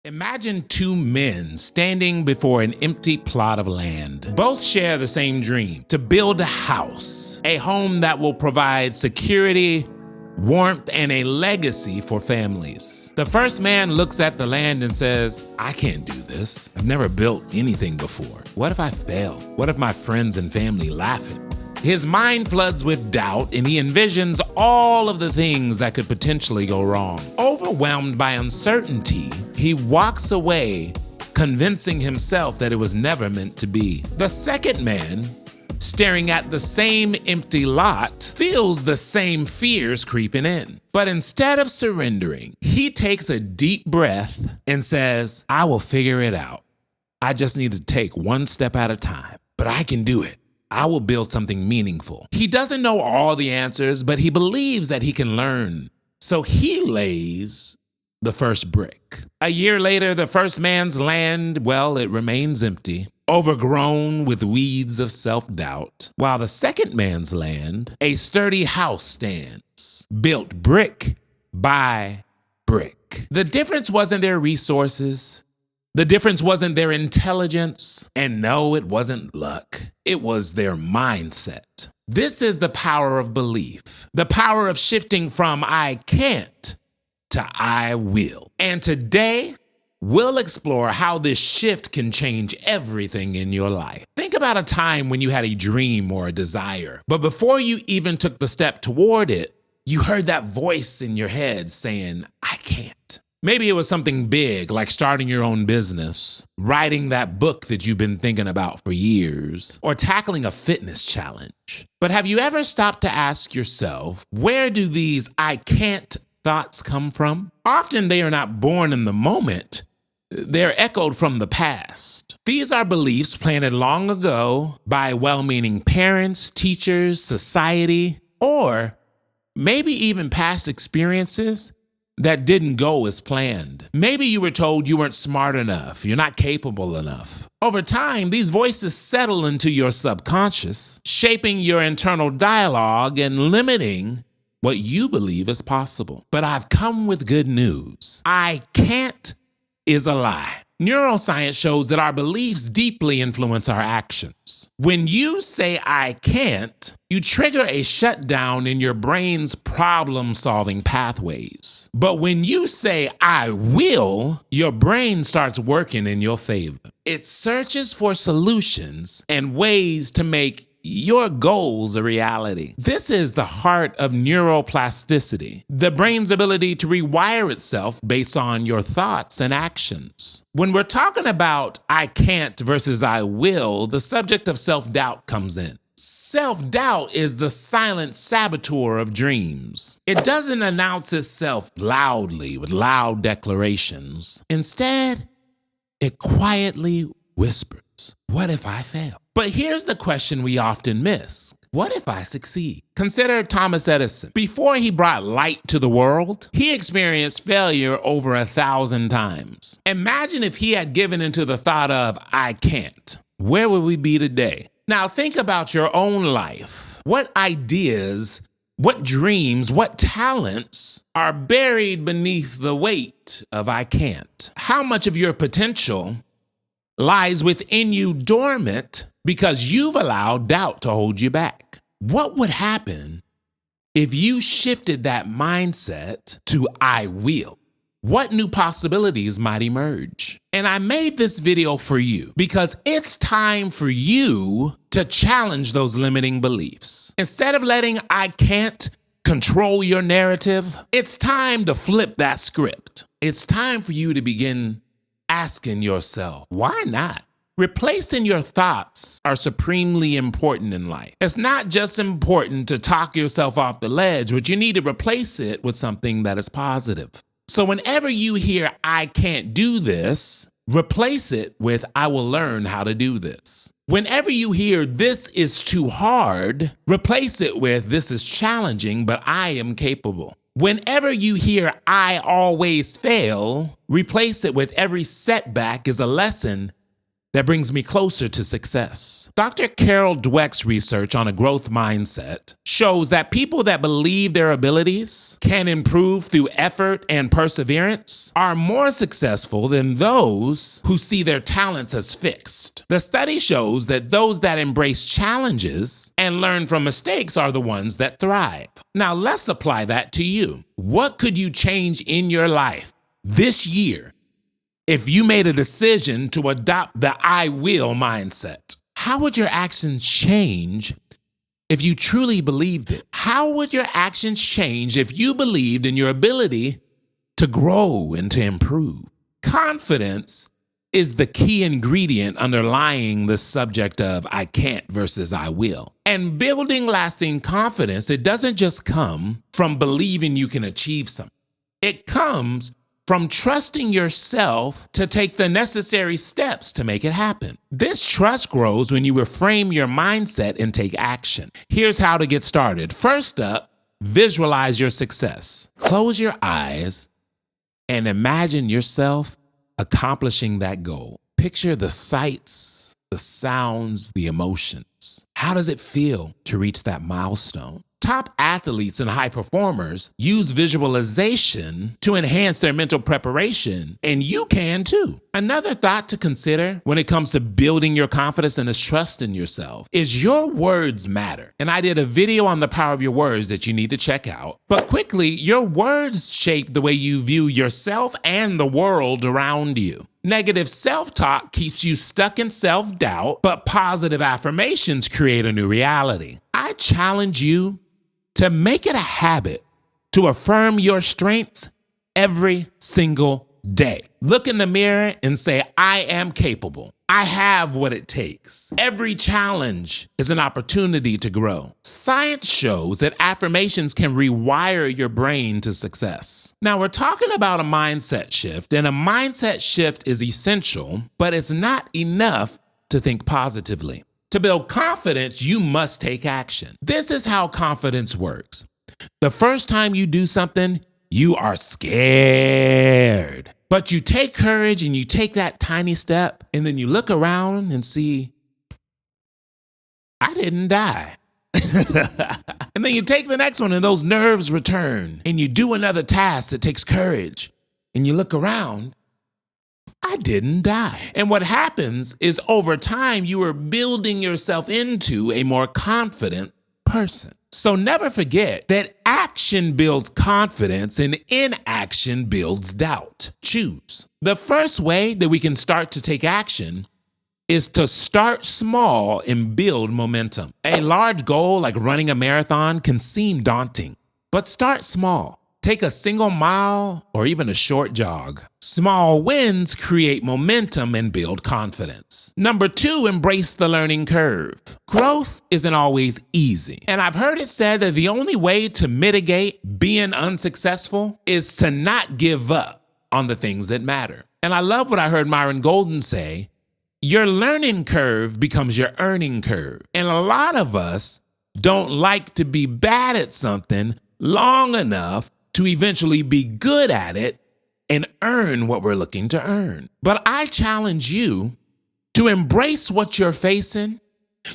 Imagine two men standing before an empty plot of land. Both share the same dream: to build a house, a home that will provide security, warmth, and a legacy for families. The first man looks at the land and says, "I can't do this. I've never built anything before. What if I fail? What if my friends and family laugh at me?" His mind floods with doubt, and he envisions all of the things that could potentially go wrong. Overwhelmed by uncertainty, he walks away, convincing himself that it was never meant to be. The second man, staring at the same empty lot, feels the same fears creeping in. But instead of surrendering, he takes a deep breath and says, "I will figure it out. I just need to take one step at a time, but I can do it. I will build something meaningful." He doesn't know all the answers, but he believes that he can learn. So he lays the first brick. A year later, the first man's land, well, it remains empty, overgrown with weeds of self-doubt, while the second man's land, a sturdy house stands, built brick by brick. The difference wasn't their resources. The difference wasn't their intelligence. And no, it wasn't luck. It was their mindset. This is the power of belief, the power of shifting from "I can't" to "I will." And today, we'll explore how this shift can change everything in your life. Think about a time when you had a dream or a desire, but before you even took the step toward it, you heard that voice in your head saying, "I can't." Maybe it was something big, like starting your own business, writing that book that you've been thinking about for years, or tackling a fitness challenge. But have you ever stopped to ask yourself, where do these "I can't" thoughts come from? Often they are not born in the moment. They're echoed from the past. These are beliefs planted long ago by well-meaning parents, teachers, society, or maybe even past experiences that didn't go as planned. Maybe you were told you weren't smart enough, you're not capable enough. Over time, these voices settle into your subconscious, shaping your internal dialogue and limiting what you believe is possible. But I've come with good news. "I can't" is a lie. Neuroscience shows that our beliefs deeply influence our actions. When you say "I can't," you trigger a shutdown in your brain's problem-solving pathways. But when you say "I will," your brain starts working in your favor. It searches for solutions and ways to make your goals a reality. This is the heart of neuroplasticity, the brain's ability to rewire itself based on your thoughts and actions. When we're talking about "I can't" versus "I will," the subject of self-doubt comes in. Self-doubt is the silent saboteur of dreams. It doesn't announce itself loudly with loud declarations. Instead, it quietly whispers, "What if I fail?" But here's the question we often miss. What if I succeed? Consider Thomas Edison. Before he brought light to the world, he experienced failure over 1,000 times. Imagine if he had given into the thought of "I can't." Where would we be today? Now think about your own life. What ideas, what dreams, what talents are buried beneath the weight of "I can't"? How much of your potential lies within you dormant because you've allowed doubt to hold you back? What would happen if you shifted that mindset to "I will"? What new possibilities might emerge? And I made this video for you because it's time for you to challenge those limiting beliefs. Instead of letting "I can't" control your narrative, it's time to flip that script. It's time for you to begin asking yourself, why not? Replacing your thoughts are supremely important in life. It's not just important to talk yourself off the ledge, but you need to replace it with something that is positive. So whenever you hear "I can't do this," replace it with "I will learn how to do this." Whenever you hear "this is too hard," replace it with "this is challenging, but I am capable." Whenever you hear "I always fail," replace it with "every setback is a lesson that brings me closer to success. Dr. Carol Dweck's research on a growth mindset shows that people that believe their abilities can improve through effort and perseverance are more successful than those who see their talents as fixed. The study shows that those that embrace challenges and learn from mistakes are the ones that thrive. Now let's apply that to you. What could you change in your life this year if you made a decision to adopt the I will mindset? How would your actions change if you truly believed it? How would your actions change if you believed in your ability to grow and to improve? Confidence is the key ingredient underlying the subject of I can't versus I will. And building lasting confidence, it doesn't just come from believing you can achieve something. It comes from trusting yourself to take the necessary steps to make it happen. This trust grows when you reframe your mindset and take action. Here's how to get started. First up, visualize your success. Close your eyes and imagine yourself accomplishing that goal. Picture the sights, the sounds, the emotions. How does it feel to reach that milestone? Top athletes and high performers use visualization to enhance their mental preparation, and you can too. Another thought to consider when it comes to building your confidence and this trust in yourself is your words matter. And I did a video on the power of your words that you need to check out. But quickly, your words shape the way you view yourself and the world around you. Negative self-talk keeps you stuck in self-doubt, but positive affirmations create a new reality. I challenge you to make it a habit to affirm your strengths every single day. Look in the mirror and say, I am capable. I have what it takes. Every challenge is an opportunity to grow. Science shows that affirmations can rewire your brain to success. Now, we're talking about a mindset shift, and a mindset shift is essential, but it's not enough to think positively. To build confidence, you must take action. This is how confidence works. The first time you do something, you are scared. But you take courage and you take that tiny step, and then you look around and see, I didn't die. And then you take the next one and those nerves return, and you do another task that takes courage, and you look around, I didn't die. And what happens is over time, you are building yourself into a more confident person. So never forget that action builds confidence and inaction builds doubt. Choose. The first way that we can start to take action is to start small and build momentum. A large goal like running a marathon can seem daunting, but start small. Take a single mile or even a short jog. Small wins create momentum and build confidence. Number 2, embrace the learning curve. Growth isn't always easy. And I've heard it said that the only way to mitigate being unsuccessful is to not give up on the things that matter. And I love what I heard Myron Golden say, your learning curve becomes your earning curve. And a lot of us don't like to be bad at something long enough to eventually be good at it and earn what we're looking to earn. But I challenge you to embrace what you're facing,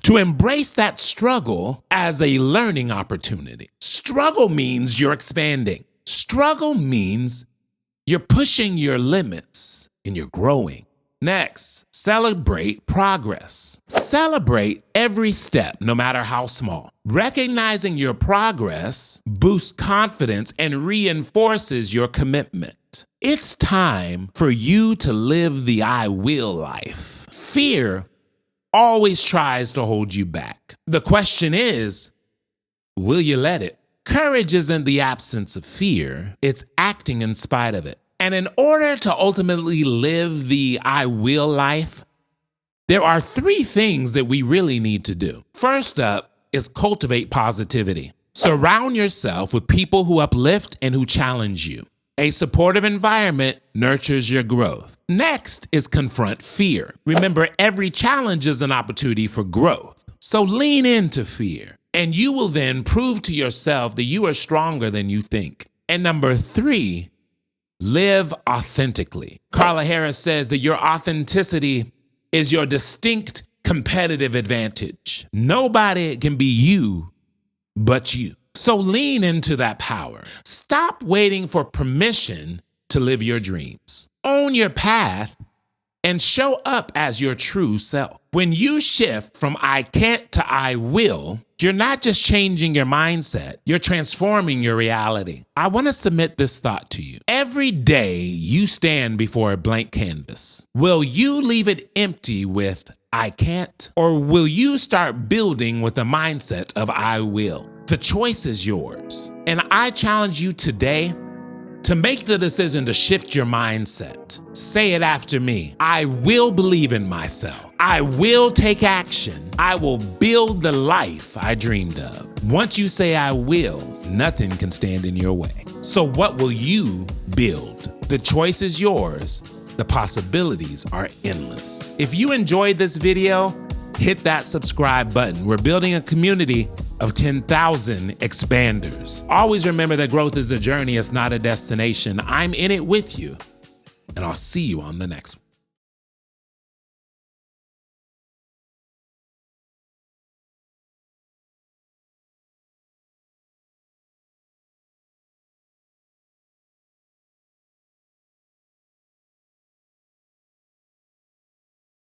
to embrace that struggle as a learning opportunity. Struggle means you're expanding. Struggle means you're pushing your limits and you're growing. Next, celebrate progress. Celebrate every step, no matter how small. Recognizing your progress boosts confidence and reinforces your commitment. It's time for you to live the I will life. Fear always tries to hold you back. The question is, will you let it? Courage isn't the absence of fear, it's acting in spite of it. And in order to ultimately live the I will life, there are 3 things that we really need to do. First up is cultivate positivity. Surround yourself with people who uplift and who challenge you. A supportive environment nurtures your growth. Next is confront fear. Remember, every challenge is an opportunity for growth. So lean into fear, and you will then prove to yourself that you are stronger than you think. And number 3, live authentically. Carla Harris says that your authenticity is your distinct competitive advantage. Nobody can be you but you. So lean into that power. Stop waiting for permission to live your dreams. Own your path and show up as your true self. When you shift from I can't to I will, you're not just changing your mindset, you're transforming your reality. I want to submit this thought to you. Every day you stand before a blank canvas. Will you leave it empty with I can't? Or will you start building with the mindset of I will? The choice is yours. And I challenge you today to make the decision to shift your mindset. Say it after me. I will believe in myself. I will take action. I will build the life I dreamed of. Once you say I will, nothing can stand in your way. So what will you build? The choice is yours. The possibilities are endless. If you enjoyed this video, hit that subscribe button. We're building a community of 10,000 expanders. Always remember that growth is a journey, it's not a destination. I'm in it with you, and I'll see you on the next one.